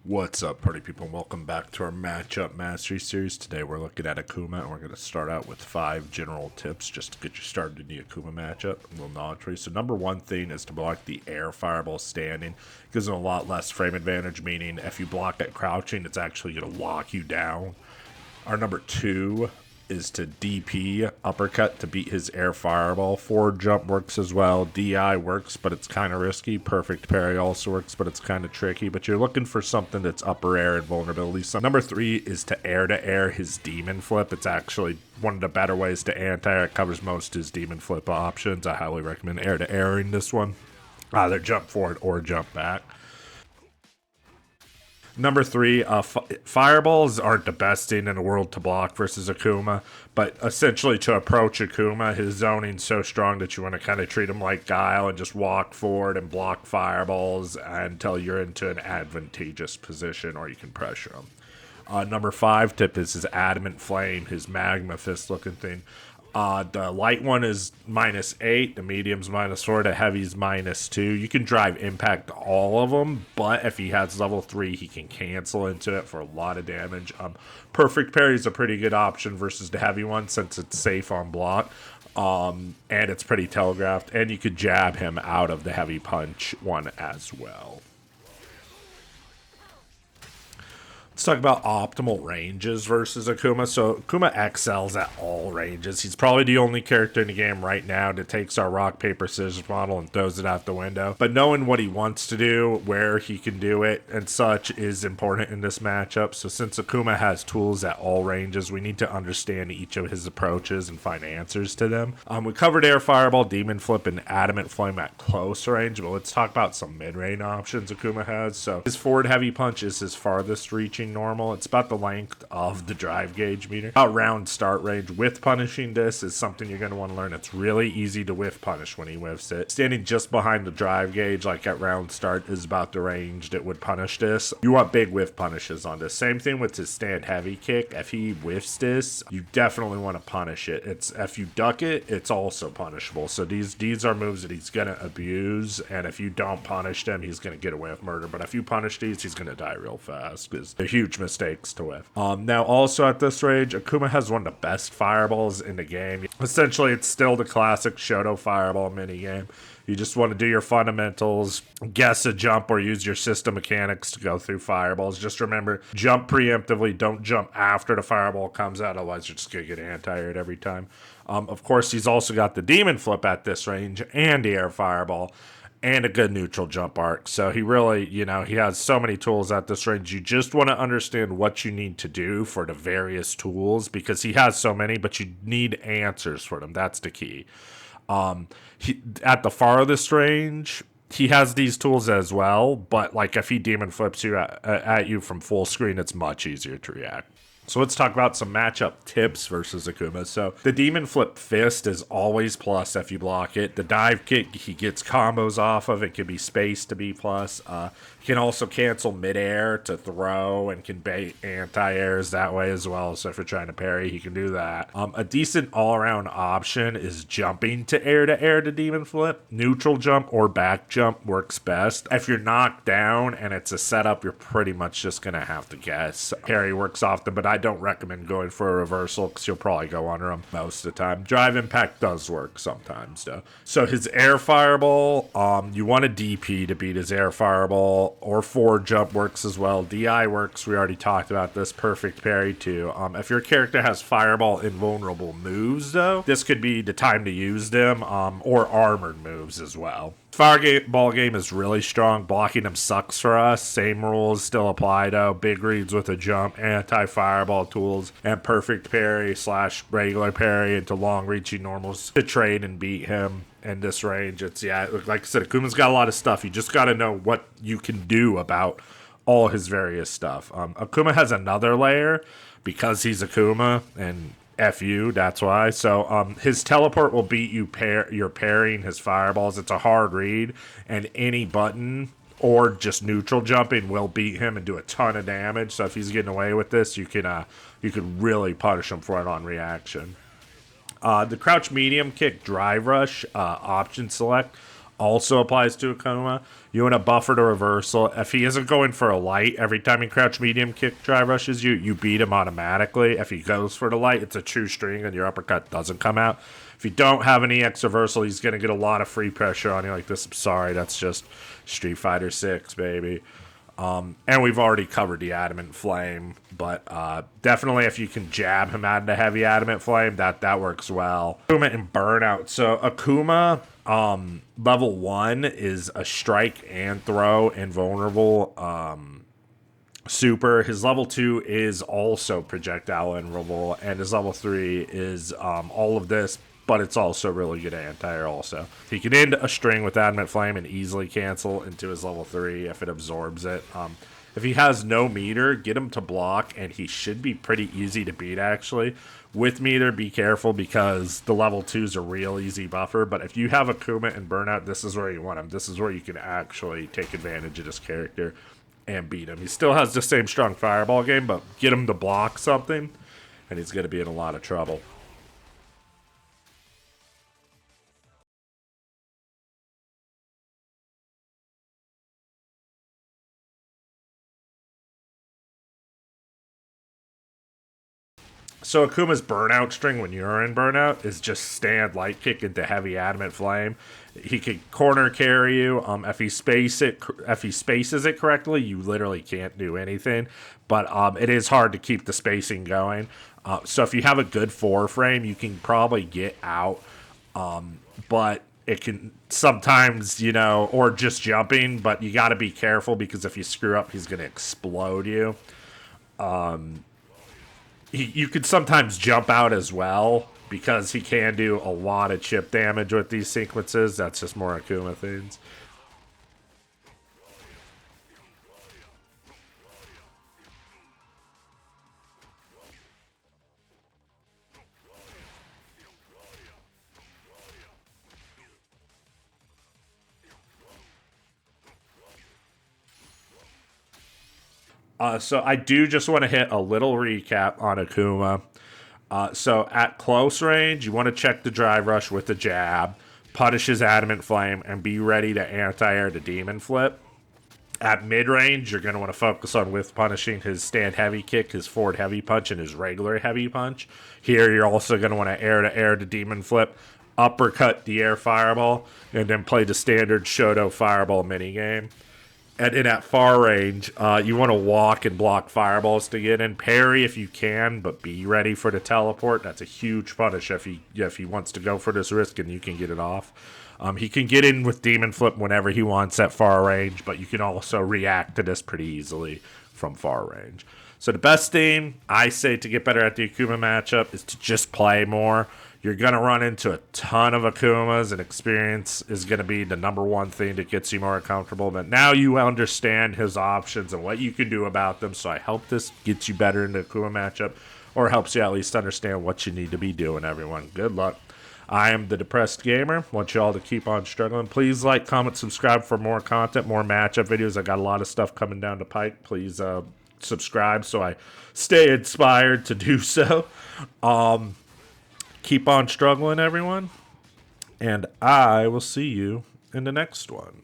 What's up, party people? Welcome back to our matchup mastery series. Today we're looking at Akuma, and we're going to start out with 5 general tips just to get you started in the Akuma matchup. A little knowledge for you. So number one thing is to block the air fireball standing. It gives them a lot less frame advantage, meaning if you block it crouching, it's actually going to lock you down. Our number 2 is to DP uppercut to beat his air fireball. Forward jump works as well. DI works, but it's kind of risky. Perfect parry also works, but it's kind of tricky. But you're looking for something that's upper air and vulnerability. So number 3 is to air his demon flip. It's actually one of the better ways to anti-air. It covers most of his demon flip options. I highly recommend air-to-airing this one. Either jump forward or jump back. Number 3, fireballs aren't the best thing in the world to block versus Akuma, but essentially to approach Akuma, his zoning's so strong that you want to kind of treat him like Guile and just walk forward and block fireballs until you're into an advantageous position, or you can pressure him. Number 5 tip is his Adamant Flame, his Magma Fist looking thing. The light one is -8, the medium's -4, the heavy's -2. You can drive impact to all of them, but if he has level 3, he can cancel into it for a lot of damage. Perfect parry is a pretty good option versus the heavy one since it's safe on block. And it's pretty telegraphed, and you could jab him out of the heavy punch one as well. Let's talk about optimal ranges versus Akuma. So Akuma excels at all ranges. He's probably the only character in the game right now that takes our rock, paper, scissors model and throws it out the window. But knowing what he wants to do, where he can do it, and such is important in this matchup. So since Akuma has tools at all ranges, we need to understand each of his approaches and find answers to them. We covered air fireball, demon flip, and adamant flame at close range, but let's talk about some mid-range options Akuma has. So his forward heavy punch is his farthest reaching normal. It's about the length of the drive gauge meter. About round start range. Whiff punishing this is something you're going to want to learn. It's really easy to whiff punish when he whiffs it. Standing just behind the drive gauge, like at round start, is about the range that would punish this. You want big whiff punishes on this. Same thing with his stand heavy kick. If he whiffs this, you definitely want to punish it. It's if you duck it, it's also punishable. So these are moves that he's going to abuse, and if you don't punish them, he's going to get away with murder. But if you punish these, he's going to die real fast because they're huge mistakes to whiff. Now also at this range, Akuma has one of the best fireballs in the game. Essentially, it's still the classic Shoto fireball minigame. You just want to do your fundamentals, guess a jump, or use your system mechanics to go through fireballs. Just remember, jump preemptively, don't jump after the fireball comes out, otherwise you're just going to get anti-aired every time. Of course, he's also got the demon flip at this range and the air fireball, and a good neutral jump arc. So he really, he has so many tools at this range. You just want to understand what you need to do for the various tools because he has so many, but you need answers for them. That's the key. At the farthest range, he has these tools as well, but like if he demon flips you at you from full screen, it's much easier to react. So let's talk about some matchup tips versus Akuma. So the Demon Flip Fist is always plus if you block it. The dive kick, he gets combos off of. It can be spaced to be plus. He can also cancel midair to throw and can bait anti-airs that way as well. So if you're trying to parry, he can do that. A decent all-around option is jumping to air the Demon Flip. Neutral jump or back jump works best. If you're knocked down and it's a setup, you're pretty much just going to have to guess. Parry works often, but I don't recommend going for a reversal because you'll probably go under him most of the time. Drive impact does work sometimes though. So his air fireball, you want a DP to beat his air fireball, or forward jump works as well. DI works, we already talked about this. Perfect parry too. If your character has fireball invulnerable moves though, this could be the time to use them, or armored moves as well. Fireball game is really strong. Blocking him sucks for us. Same rules still apply though. Big reads with a jump, anti-fireball tools, and perfect parry / regular parry into long-reaching normals to trade and beat him in this range. It's, like I said, Akuma's got a lot of stuff. You just got to know what you can do about all his various stuff. Akuma has another layer because he's Akuma, and F you, that's why. So his teleport will beat you. You're parrying his fireballs. It's a hard read, and any button or just neutral jumping will beat him and do a ton of damage. So if he's getting away with this, you can really punish him for it on reaction. The crouch medium kick drive rush option select also applies to Akuma. You want a buffer to reversal. If he isn't going for a light, every time he crouch medium kick drive rushes you, you beat him automatically. If he goes for the light, it's a true string and your uppercut doesn't come out. If you don't have an EX reversal, he's going to get a lot of free pressure on you like this. I'm sorry, that's just Street Fighter 6, baby. And we've already covered the Adamant Flame, but definitely if you can jab him out into heavy Adamant Flame, that works well. Akuma and Burnout. So Akuma, level 1 is a strike and throw invulnerable super. His level 2 is also projectile invulnerable, and his level 3 is all of this, but it's also really good anti-air also. He can end a string with Adamant Flame and easily cancel into his level 3 if it absorbs it. If he has no meter, get him to block, and he should be pretty easy to beat, actually. With meter, be careful because the level 2 is a real easy buffer, but if you have Akuma and Burnout, this is where you want him. This is where you can actually take advantage of this character and beat him. He still has the same strong fireball game, but get him to block something, and he's going to be in a lot of trouble. So Akuma's burnout string when you're in burnout is just stand light kick into heavy adamant flame. He can corner carry you. If he spaces it correctly, you literally can't do anything. But it is hard to keep the spacing going. So if you have a good 4 frame, you can probably get out. But it can sometimes, or just jumping. But you got to be careful because if you screw up, he's going to explode you. You could sometimes jump out as well because he can do a lot of chip damage with these sequences. That's just more Akuma things. So I do just want to hit a little recap on Akuma. So at close range, you want to check the drive rush with the jab, punish his adamant flame, and be ready to anti-air the demon flip. At mid range, you're going to want to focus on with punishing his stand heavy kick, his forward heavy punch, and his regular heavy punch. Here, you're also going to want to air the demon flip, uppercut the air fireball, and then play the standard Shoto fireball minigame. And in at far range, you want to walk and block fireballs to get in. Parry if you can, but be ready for the teleport. That's a huge punish if he wants to go for this risk and you can get it off. He can get in with Demon Flip whenever he wants at far range, but you can also react to this pretty easily from far range. So the best thing I say to get better at the Akuma matchup is to just play more. You're going to run into a ton of Akumas, and experience is going to be the #1 thing that gets you more comfortable. But now you understand his options and what you can do about them, so I hope this gets you better in the Akuma matchup, or helps you at least understand what you need to be doing, everyone. Good luck. I am the Depressed Gamer. Want you all to keep on struggling. Please like, comment, subscribe for more content, more matchup videos. I got a lot of stuff coming down the pike. Please subscribe so I stay inspired to do so. Keep on struggling, everyone, and I will see you in the next one.